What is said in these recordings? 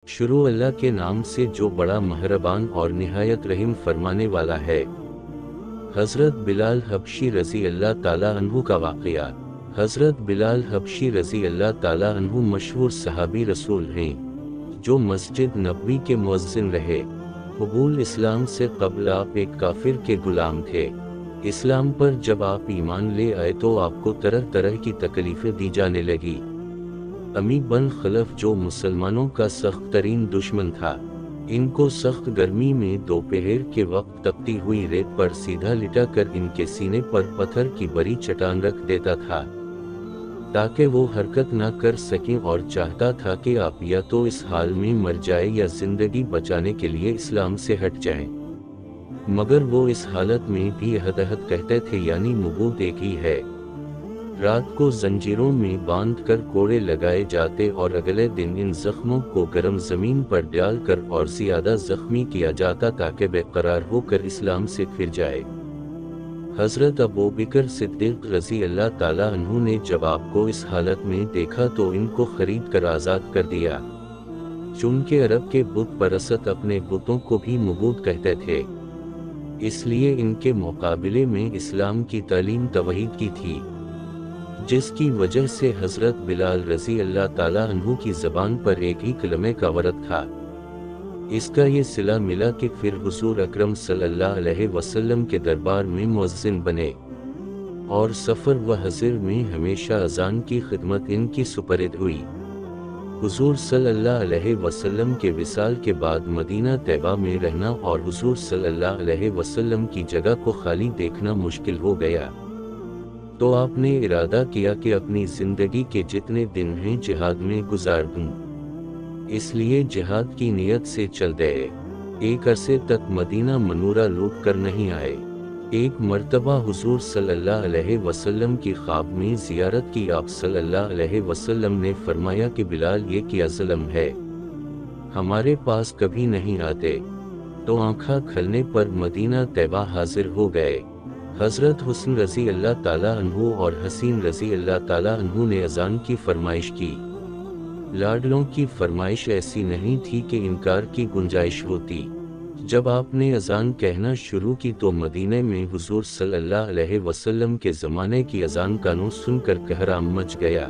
شروع اللہ کے نام سے جو بڑا مہربان اور نہایت رحم فرمانے والا ہے۔ حضرت بلال حبشی رضی اللہ تعالیٰ عنہ کا واقعہ۔ حضرت بلال حبشی رضی اللہ تعالیٰ عنہ مشہور صحابی رسول ہیں، جو مسجد نبوی کے مؤذن رہے۔ قبول اسلام سے قبل آپ ایک کافر کے غلام تھے۔ اسلام پر جب آپ ایمان لے آئے تو آپ کو طرح طرح کی تکلیفیں دی جانے لگی۔ امی بن خلف جو مسلمانوں کا سخت ترین دشمن تھا، ان کو سخت گرمی میں دوپہر کے وقت تپتی ہوئی ریت پر سیدھا لٹا کر ان کے سینے پر پتھر کی بڑی چٹان رکھ دیتا تھا تاکہ وہ حرکت نہ کر سکیں، اور چاہتا تھا کہ آپ یا تو اس حال میں مر جائے یا زندگی بچانے کے لیے اسلام سے ہٹ جائیں، مگر وہ اس حالت میں بھی عہد عہد کہتے تھے، یعنی نبوت ایک ہی ہے۔ رات کو زنجیروں میں باندھ کر کوڑے لگائے جاتے اور اگلے دن ان زخموں کو گرم زمین پر ڈال کر اور زیادہ زخمی کیا جاتا تاکہ بے قرار ہو کر اسلام سے پھر جائے۔ حضرت ابوبکر صدیق رضی اللہ تعالیٰ عنہ نے جب آپ کو اس حالت میں دیکھا تو ان کو خرید کر آزاد کر دیا، چونکہ عرب کے بت پرست اپنے بتوں کو بھی معبود کہتے تھے، اس لیے ان کے مقابلے میں اسلام کی تعلیم توحید کی تھی، جس کی وجہ سے حضرت بلال رضی اللہ تعالیٰ عنہ کی زبان پر ایک ہی کلمے کا ورد تھا۔ اس کا یہ صلہ ملا کہ پھر حضور اکرم صلی اللہ علیہ وسلم کے دربار میں مؤذن بنے، اور سفر و حضر میں ہمیشہ اذان کی خدمت ان کی سپرد ہوئی۔ حضور صلی اللہ علیہ وسلم کے وصال کے بعد مدینہ طیبہ میں رہنا اور حضور صلی اللہ علیہ وسلم کی جگہ کو خالی دیکھنا مشکل ہو گیا، تو آپ نے ارادہ کیا کہ اپنی زندگی کے جتنے دن ہیں جہاد میں گزار دوں، اس لیے جہاد کی نیت سے چل دے۔ ایک عرصے تک مدینہ منورہ لوٹ کر نہیں آئے۔ ایک مرتبہ حضور صلی اللہ علیہ وسلم کی خواب میں زیارت کی آپ صلی اللہ علیہ وسلم نے فرمایا کہ بلال یہ کیا ظلم ہے، ہمارے پاس کبھی نہیں آتے، تو آنکھیں کھلنے پر مدینہ طیبہ حاضر ہو گئے۔ حضرت حسن رضی اللہ تعالیٰ عنہ اور حسین رضی اللہ تعالیٰ عنہ نے اذان کی فرمائش کی۔ لاڈلوں کی فرمائش ایسی نہیں تھی کہ انکار کی گنجائش ہوتی۔ جب آپ نے اذان کہنا شروع کی تو مدینے میں حضور صلی اللہ علیہ وسلم کے زمانے کی اذان کانوں سن کر قہرام مچ گیا۔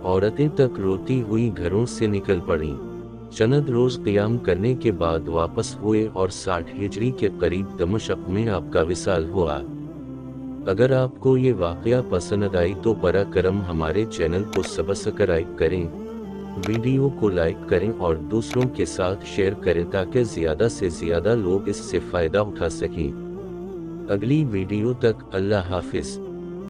عورتیں تک روتی ہوئی گھروں سے نکل پڑیں۔ چند روز قیام کرنے کے بعد واپس ہوئے اور 60 ہجری کے قریب دمشق میں آپ کا وصال ہوا۔ اگر آپ کو یہ واقعہ پسند آئی تو برا کرم ہمارے چینل کو سبسکرائب کریں، ویڈیو کو لائک کریں اور دوسروں کے ساتھ شیئر کریں تاکہ زیادہ سے زیادہ لوگ اس سے فائدہ اٹھا سکیں۔ اگلی ویڈیو تک اللہ حافظ۔